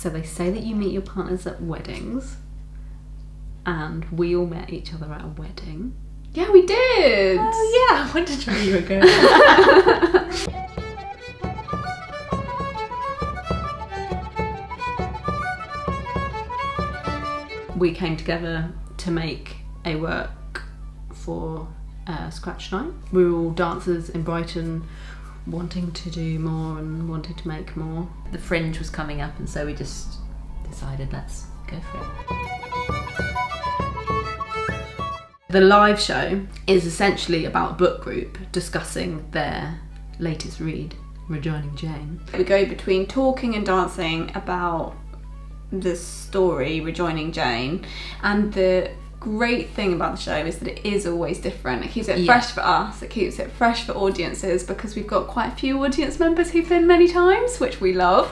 So they say that you meet your partners at weddings, and we all met each other at a wedding. Yeah, we did! Oh yeah, I wondered where you were going. We came together to make a work for Scratch Night. We were all dancers in Brighton, wanting to do more and wanting to make more. The Fringe was coming up, and so we just decided, let's go for it. The live show is essentially about a book group discussing their latest read, Rejoining Jane. We go between talking and dancing about the story, Rejoining Jane, and the great thing about the show is that it is always different. It keeps it fresh for us, it keeps it fresh for audiences, because we've got quite a few audience members who've been many times, which we love,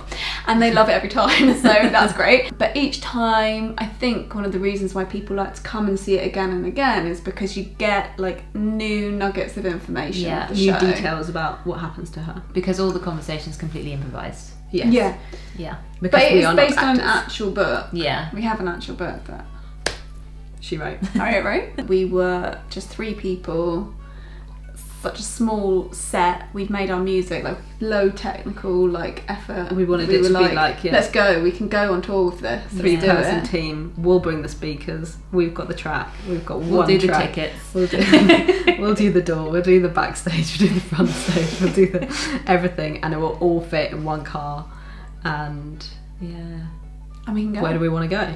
and they love it every time, so that's great. But each time, I think one of the reasons why people like to come and see it again and again is because you get like new nuggets of information. Yeah, new details about what happens to her. Because all the conversation's completely improvised. Yes. Yeah. Yeah. Because But it we is are based not on an actors. actual book. Yeah. We have an actual book that She wrote. Harriet wrote. We were just 3 people, such a small set. We'd made our music, like low technical like effort. We wanted it to be like, yeah, let's go, we can go on tour with this. 3-person team. We'll bring the speakers. We've got the track. We've got We'll one do the track. tickets. We'll do the door. We'll do the backstage. We'll do the front stage. We'll do everything, and it will all fit in one car. And yeah, And we can go. where do we want to go?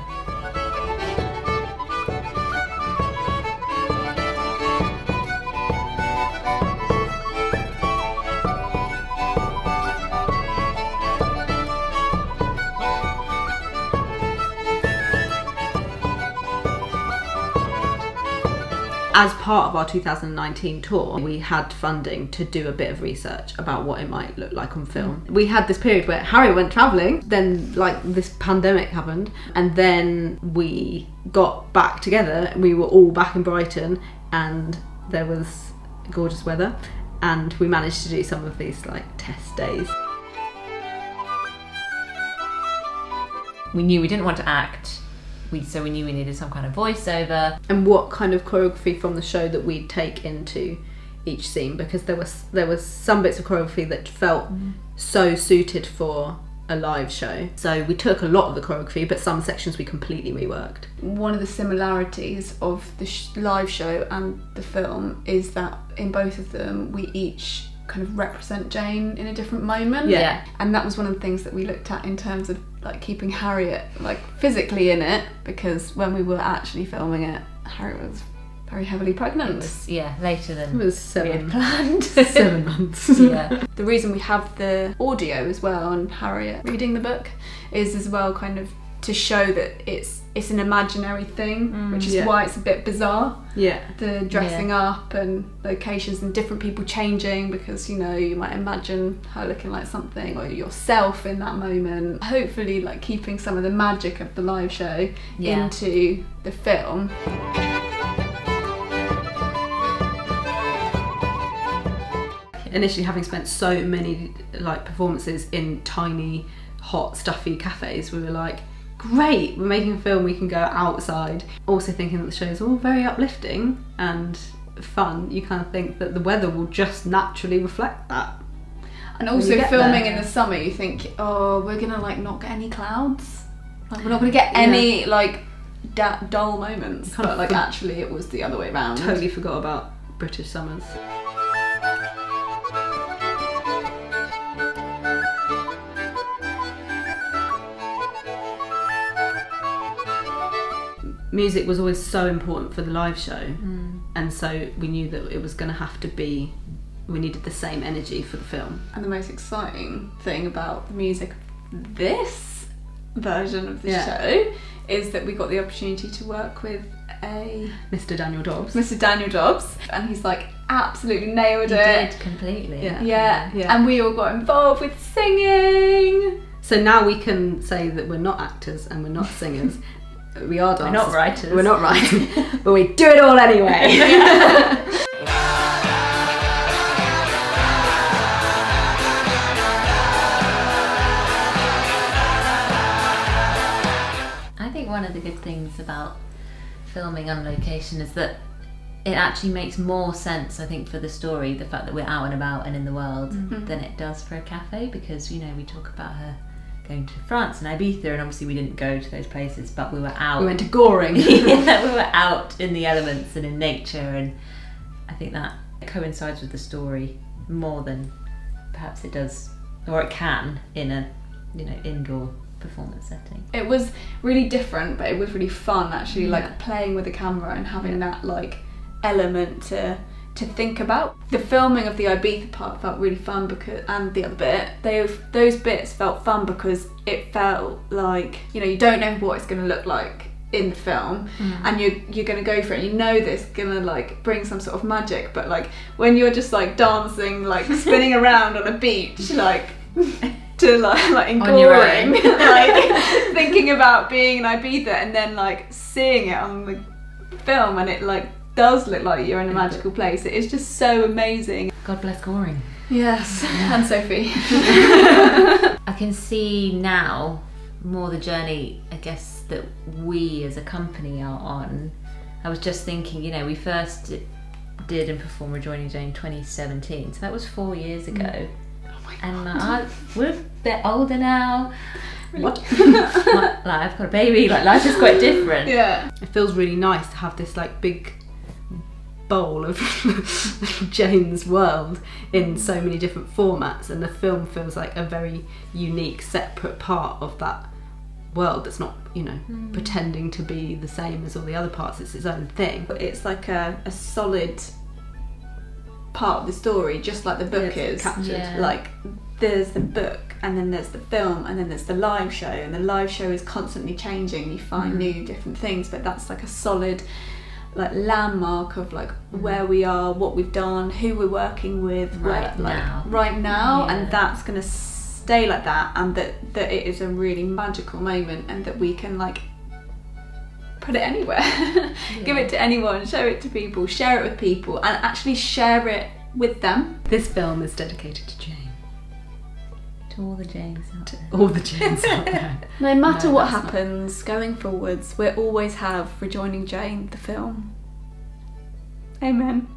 As part of our 2019 tour, we had funding to do a bit of research about what it might look like on film. We had this period where Harriet went travelling, then like this pandemic happened, and then we got back together. We were all back in Brighton, and there was gorgeous weather, and we managed to do some of these like test days. We knew we didn't want to act, so we knew we needed some kind of voiceover. And what kind of choreography from the show that we'd take into each scene, because there was some bits of choreography that felt so suited for a live show. So we took a lot of the choreography, but some sections we completely reworked. One of the similarities of the live show and the film is that in both of them we each kind of represent Jane in a different moment. Yeah. And that was one of the things that we looked at in terms of like keeping Harriet like physically in it, because when we were actually filming it, Harriet was very heavily pregnant. It was, later than It was we had 7 planned. 7 months. Yeah. The reason we have the audio as well on Harriet reading the book is as well kind of to show that it's an imaginary thing, which is why it's a bit bizarre. Yeah. The dressing up and locations and different people changing, because you know you might imagine her looking like something or yourself in that moment. Hopefully like keeping some of the magic of the live show into the film. Initially, having spent so many like performances in tiny, hot, stuffy cafes, we were like, great, we're making a film, we can go outside. Also thinking that the show is all very uplifting and fun, you kind of think that the weather will just naturally reflect that. And also filming in the summer, you think, oh, we're gonna like not get any clouds. Like we're not gonna get any like dull moments. But like actually it was the other way around. Totally forgot about British summers. Music was always so important for the live show, and so we knew that it was going to have to be, we needed the same energy for the film. And the most exciting thing about the music of this version of the show is that we got the opportunity to work with Mr. Daniel Dobbs. Mr. Daniel Dobbs, and he's like absolutely nailed it. He did completely. Yeah. And we all got involved with singing. So now we can say that we're not actors and we're not singers. We are dancers. We're not writers. We're not writing, but we do it all anyway. one of the good things about filming on location is that it actually makes more sense, I think, for the story, the fact that we're out and about and in the world, than it does for a cafe, because, you know, we talk about her going to France and Ibiza, and obviously we didn't go to those places, but we were out. We went to Goring. Yeah, we were out in the elements and in nature, and I think that coincides with the story more than perhaps it does, or it can, in a, you know, indoor performance setting. It was really different, but it was really fun actually, like playing with the camera and having that like element to think about. The filming of the Ibiza part felt really fun because, and the other bit, those bits felt fun because it felt like, you know, you don't know what it's going to look like in the film, and you're going to go for it, and you know this going to like bring some sort of magic, but like when you're just like dancing, like spinning around on a beach, like to like in Goring, like thinking about being in Ibiza and then like seeing it on the film, and it like does look like you're in a magical place. It is just so amazing. God bless Goring. Yes, and Sophie. I can see now more the journey, I guess, that we as a company are on. I was just thinking, you know, we first did and performed Rejoining Jane 2017, so that was 4 years ago. And we're a bit older now. What? Like, I've got a baby. Like, life is quite different. Yeah. It feels really nice to have this like big bowl of Jane's world in so many different formats, and the film feels like a very unique, separate part of that world that's not, you know, pretending to be the same as all the other parts. It's its own thing. It's like a solid part of the story, just like the book is captured. Yeah. Like there's the book, and then there's the film, and then there's the live show, and the live show is constantly changing. You find new different things, but that's like a solid like landmark of like where we are, what we've done, who we're working with right now, and that's gonna stay like that, and that it is a really magical moment, and that we can like put it anywhere. Give it to anyone, show it to people, share it with people, and actually share it with them. This film is dedicated to Jane. To all the Janes out there. All the Janes out there. No matter No, what that's happens going forwards, we'll always have Rejoining Jane, the film. Amen.